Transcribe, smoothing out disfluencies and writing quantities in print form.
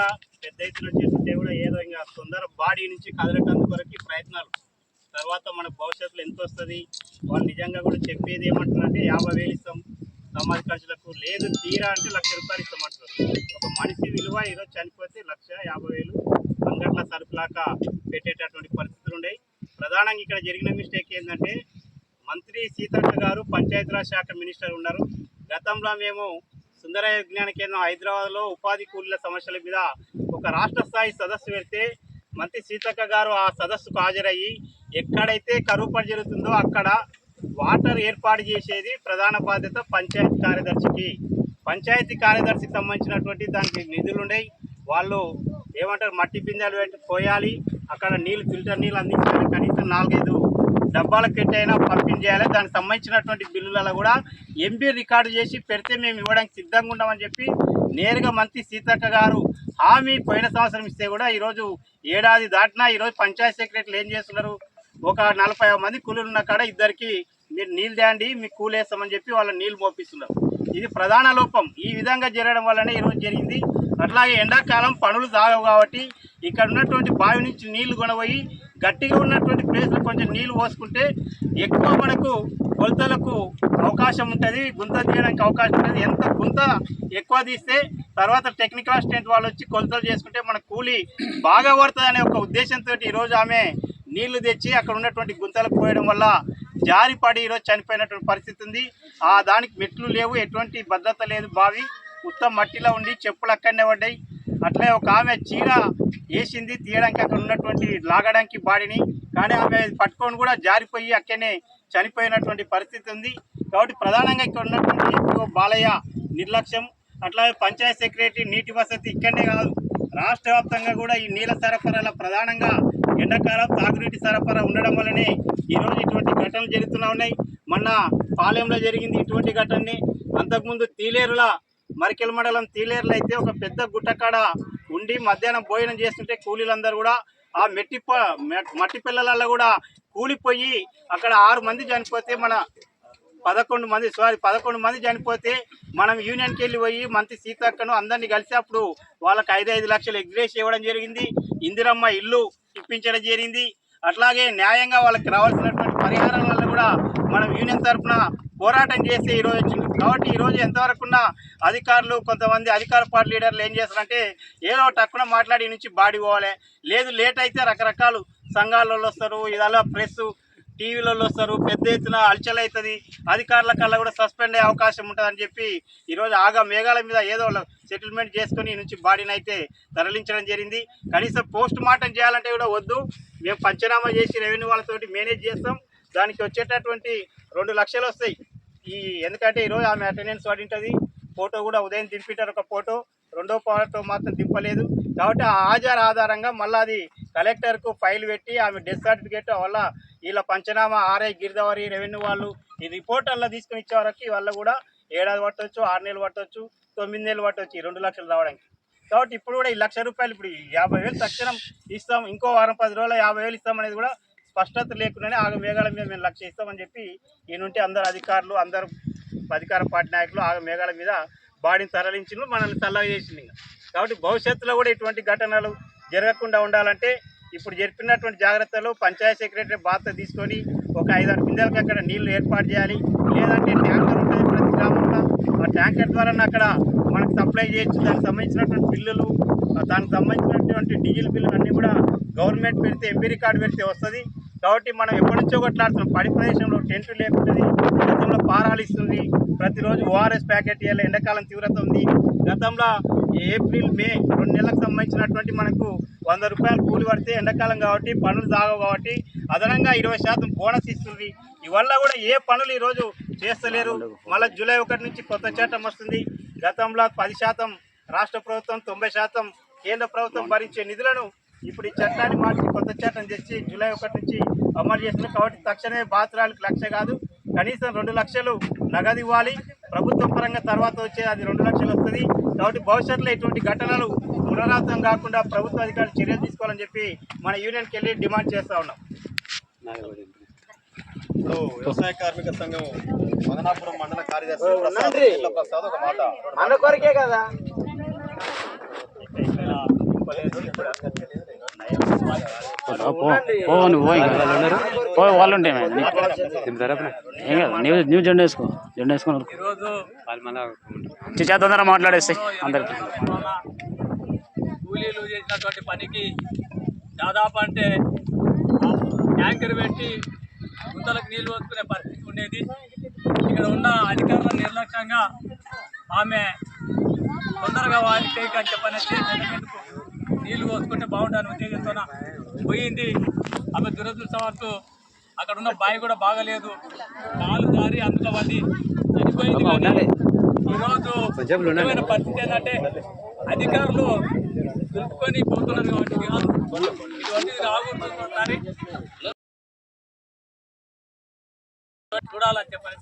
కూడా పెద్ద ఎత్తున చేస్తుంటే కూడా ఏదో ఇంకా తొందర బాడీ నుంచి కదలటందుకు వరకు ప్రయత్నాలు. తర్వాత మన భవిష్యత్తులో ఎంత వస్తుంది వాళ్ళు నిజంగా కూడా చెప్పేది ఏమంటారంటే 50,000 ఇస్తాం సమాజ ఖర్చులకు, లేదు తీరా అంటే 1,00,000 రూపాయలు ఇస్తామంటారు. ఒక మనిషి విలువ ఈరోజు చనిపోతే 1,50,000 అంగట్ల సరుకులాక పెట్టేటటువంటి పరిస్థితులు ఉన్నాయి. ప్రధానంగా ఇక్కడ జరిగిన మిస్టేక్ ఏంటంటే మంత్రి సీతక్క గారు పంచాయతీరాజ్ శాఖ మినిస్టర్ ఉన్నారు. గతంలో మేము సుందరయ్య విజ్ఞాన కేంద్రం హైదరాబాద్లో ఉపాధి కూలీల సమస్యల మీద ఒక రాష్ట్ర స్థాయి సదస్సు పెడితే మంత్రి సీతక్క గారు ఆ సదస్సుకు హాజరయ్యి ఎక్కడైతే కరువు పని జరుగుతుందో అక్కడ వాటర్ ఏర్పాటు చేసేది ప్రధాన బాధ్యత పంచాయతీ కార్యదర్శికి. పంచాయతీ కార్యదర్శికి సంబంధించినటువంటి దానికి నిధులు ఉన్నాయి. వాళ్ళు ఏమంటారు మట్టి బిందెలు పెట్టి పోయాలి, అక్కడ నీళ్ళు ఫిల్టర్ నీళ్ళు అందించాలి, కనీసం 4-5 డబ్బాల పెట్టి అయినా పంపించేయాలి. దానికి సంబంధించినటువంటి బిల్లులలో కూడా ఎంబీ రికార్డు చేసి పెడితే మేము ఇవ్వడానికి సిద్ధంగా ఉన్నామని చెప్పి నేరుగా మంత్రి సీతక్క గారు హామీ పోయిన సంవత్సరం ఇస్తే కూడా ఈరోజు ఏడాది దాటినా ఈరోజు పంచాయతీ సెక్రటరీలు ఏం చేస్తున్నారు, ఒక 40 మంది కూలీలు ఉన్న కాడ ఇద్దరికి మీరు నీళ్ళు తేండి మీకు కూలేస్తామని చెప్పి వాళ్ళ నీళ్ళు మోపిస్తున్నారు. ఇది ప్రధాన లోపం. ఈ విధంగా జరగడం వల్లనే ఈరోజు జరిగింది. అట్లాగే ఎండాకాలం పనులు సాగవు కాబట్టి ఇక్కడ ఉన్నటువంటి బావి నుంచి నీళ్లు కొనబోయి గట్టిగా ఉన్నటువంటి ప్లేస్లో కొంచెం నీళ్లు పోసుకుంటే ఎక్కువ మనకు కొలతలకు అవకాశం ఉంటుంది, గుంత తీయడానికి అవకాశం ఉంటుంది. ఎంత గుంత ఎక్కువ తీస్తే తర్వాత టెక్నికల్ అసిస్టెంట్ వాళ్ళు వచ్చి కొలతలు చేసుకుంటే మన కూలీ బాగా పడుతుంది అనే ఒక ఉద్దేశంతో ఈరోజు ఆమె నీళ్లు తెచ్చి అక్కడ ఉన్నటువంటి గుంతలకు పోయడం వల్ల జారిపడి ఈరోజు చనిపోయినటువంటి పరిస్థితి ఉంది. దానికి మెట్లు లేవు, ఎటువంటి భద్రత లేదు, బావి ఉత్తమ మట్టిలో ఉండి చెప్పులు అక్కడనే పడ్డాయి. అట్లే ఒక ఆమె చీర వేసింది తీయడానికి అక్కడ ఉన్నటువంటి లాగడానికి బాడీని, కానీ ఆమె పట్టుకొని కూడా జారిపోయి అక్కడనే చనిపోయినటువంటి పరిస్థితి ఉంది. కాబట్టి ప్రధానంగా ఇక్కడ ఉన్నటువంటి ఎంపీఓ బాలయ్య నిర్లక్ష్యం, అట్లాగే పంచాయత్ సెక్రటరీ నీటి వసతి ఇక్కడనే కాదు రాష్ట్ర వ్యాప్తంగా కూడా ఈ నీళ్ళ సరఫరాల ప్రధానంగా ఎండాకాలం తాగునీటి సరఫరా ఉండడం వల్లనే ఈరోజు ఇటువంటి ఘటనలు జరుగుతూ ఉన్నాయి. మొన్న పాలెంలో జరిగింది ఇటువంటి ఘటనని. అంతకుముందు తీలేరుల మరికెల్ మండలం తీలేరులో అయితే ఒక పెద్ద గుట్టకాడ ఉండి మధ్యాహ్నం భోజనం చేస్తుంటే కూలీలందరూ కూడా ఆ మట్టి పిల్లలలో కూడా కూలిపోయి అక్కడ 6 మంది చనిపోతే 11 మంది చనిపోతే మనం యూనియన్కి వెళ్ళి పోయి మంత్రి సీతక్కను అందరినీ కలిసి అప్పుడు వాళ్ళకి 5 లక్షలు ఎగ్రేస్ ఇవ్వడం జరిగింది. ఇందిరమ్మ ఇల్లు ఇప్పించడం జరిగింది. అట్లాగే న్యాయంగా వాళ్ళకి రావాల్సినటువంటి పరిహారం వల్ల కూడా మనం యూనియన్ తరఫున పోరాటం చేసి ఈరోజు వచ్చింది. కాబట్టి ఈరోజు ఎంతవరకున్న అధికారులు కొంతమంది అధికార పార్టీ లీడర్లు ఏం చేస్తారంటే ఏదో తక్కువ మాట్లాడి నుంచి బాడీ పోవాలి, లేదు లేట్ అయితే రకరకాల సంఘాలలో వస్తారు, ఇదలా ప్రెస్ టీవీలలో వస్తారు, పెద్ద ఎత్తున అలచల్ అవుతుంది, అధికారుల కల్లా కూడా సస్పెండ్ అయ్యే అవకాశం ఉంటుందని చెప్పి ఈరోజు ఆగా మేఘాల మీద ఏదో సెటిల్మెంట్ చేసుకుని నుంచి బాడీని అయితే తరలించడం జరిగింది. కనీసం పోస్ట్ మార్టం చేయాలంటే కూడా వద్దు, మేము పంచనామా చేసి రెవెన్యూ వాళ్ళతోటి మేనేజ్ చేస్తాం, దానికి వచ్చేటటువంటి 2 లక్షలు వస్తాయి. ఎందుకంటే ఈరోజు ఆమె అటెండెన్స్ పడి ఉంటుంది, ఫోటో కూడా ఉదయం దింపింటారు ఒక ఫోటో, రెండో ఫోటో మాత్రం దింపలేదు. కాబట్టి ఆ హాజరు ఆధారంగా మళ్ళీ అది కలెక్టర్కు ఫైల్ పెట్టి ఆమె డెత్ సర్టిఫికేట్ వల్ల వీళ్ళ పంచనామా ఆర్ఐ గిరిదవరి రెవెన్యూ వాళ్ళు ఈ రిపోర్టర్లో తీసుకుని ఇచ్చే వరకు వాళ్ళ కూడా ఏడాది పట్టవచ్చు, 6 నెలలు పట్టవచ్చు, 9 నెలలు పట్టవచ్చు ఈ 2 లక్షలు రావడానికి. కాబట్టి ఇప్పుడు కూడా ఈ 1,00,000 రూపాయలు ఇప్పుడు 50,000 తక్షణం ఇస్తాం, ఇంకో వారం 10 రోజులు 50,000 ఇస్తామనేది కూడా స్పష్టత లేకుండానే ఆగ మేఘాల మీద మేము 1,00,000 ఇస్తామని చెప్పి ఈయనుంటే అందరు అధికారులు అందరూ అధికార పార్టీ నాయకులు ఆగ మేఘాల మీద బాడీని తరలించిన మనల్ని చల్లగా చేసింది. కాబట్టి భవిష్యత్తులో కూడా ఇటువంటి ఘటనలు జరగకుండా ఉండాలంటే ఇప్పుడు జరిపినటువంటి జాగ్రత్తలు పంచాయత్ సెక్రటరీ బాధ్యత తీసుకొని ఒక 5-6 బిందెలకు అక్కడ నీళ్లు ఏర్పాటు చేయాలి. లేదంటే ట్యాంకర్ ఉంటుంది ప్రతి గ్రామంలో, ఆ ట్యాంకర్ ద్వారా అక్కడ మనకు సప్లై చేయొచ్చు. దానికి సంబంధించినటువంటి బిల్లులు, దానికి సంబంధించినటువంటి డీజిల్ బిల్లులు అన్నీ కూడా గవర్నమెంట్ పెడితే ఎంపీ రికార్డు పెడితే వస్తుంది. కాబట్టి మనం ఎప్పటి నుంచో కొట్లాడుతున్నాం, పడి ప్రదేశంలో టెంట్ లేకుంటుంది, గతంలో పారాలు ఇస్తుంది, ప్రతిరోజు ఓఆర్ఎస్ ప్యాకెట్ ఇవ్వాలి, ఎండాకాలం తీవ్రత ఉంది. గతంలో ఏప్రిల్ మే 2 నెలలకు సంబంధించినటువంటి మనకు 100 రూపాయలు కూలి పడితే ఎండాకాలం కాబట్టి పనులు సాగవు కాబట్టి అదనంగా 20% బోనస్ ఇస్తుంది. ఇవల్ల కూడా ఏ పనులు ఈరోజు చేస్తలేరు. మళ్ళీ జూలై 1 నుంచి కొత్త చట్టం వస్తుంది. గతంలో 10% రాష్ట్ర ప్రభుత్వం, 90% కేంద్ర ప్రభుత్వం భరించే నిధులను ఇప్పుడు ఈ చట్టాన్ని మార్చి కొత్త చట్టం తెచ్చి జూలై 1 నుంచి అమలు చేస్తున్నారు. కాబట్టి తక్షణమే బాధితురాలకు 1,00,000 కాదు, కనీసం 2 లక్షలు నగదు ఇవ్వాలి ప్రభుత్వం పరంగా, తర్వాత వచ్చే అది 2 లక్షలు వస్తుంది. కాబట్టి భవిష్యత్తులో ఇటువంటి ఘటనలు పునరావృతం కాకుండా ప్రభుత్వ అధికారులు చర్యలు తీసుకోవాలని చెప్పి మన యూనియన్కి వెళ్ళి డిమాండ్ చేస్తూ ఉన్నాం. ఇప్పుడు వ్యవసాయ కార్మిక సంఘం మదనాపురం మండల కార్యదర్శి ప్రసాద్ ఒక మాట మన కొరకే కదా. చెప్పలేదు. ఇప్పుడు వాళ్ళు ఉంటే న్యూ జెండా వేసుకో, జెండా వేసుకుని చిచా తొందరగా మాట్లాడేసి అందరికి. కూలీలు చేసినటువంటి పనికి దాదాపు అంటే ట్యాంకర్ పెట్టి గుంతలకు నీళ్లు పోసుకునే పరిస్థితి ఉండేది. ఇక్కడ ఉన్న అధికారుల నిర్లక్ష్యంగా ఆమె తొందరగా వారికి అని చెప్పనేసి నీళ్లు పోసుకుంటే బాగుంటుందని ఉద్దేశంతో పోయింది. ఆమె దురదృష్టవత్తు అక్కడ ఉన్న బావి కూడా బాగలేదు, కాలు జారి అందులో పడి చనిపోయింది. కానీ ఈరోజు ముఖ్యమైన పరిస్థితి ఏంటంటే అధికారులు దులుపుకొని పోతున్నారు కాబట్టి ఇటువంటిది రాకూడదు, ఒకసారి చూడాలని చెప్పారు.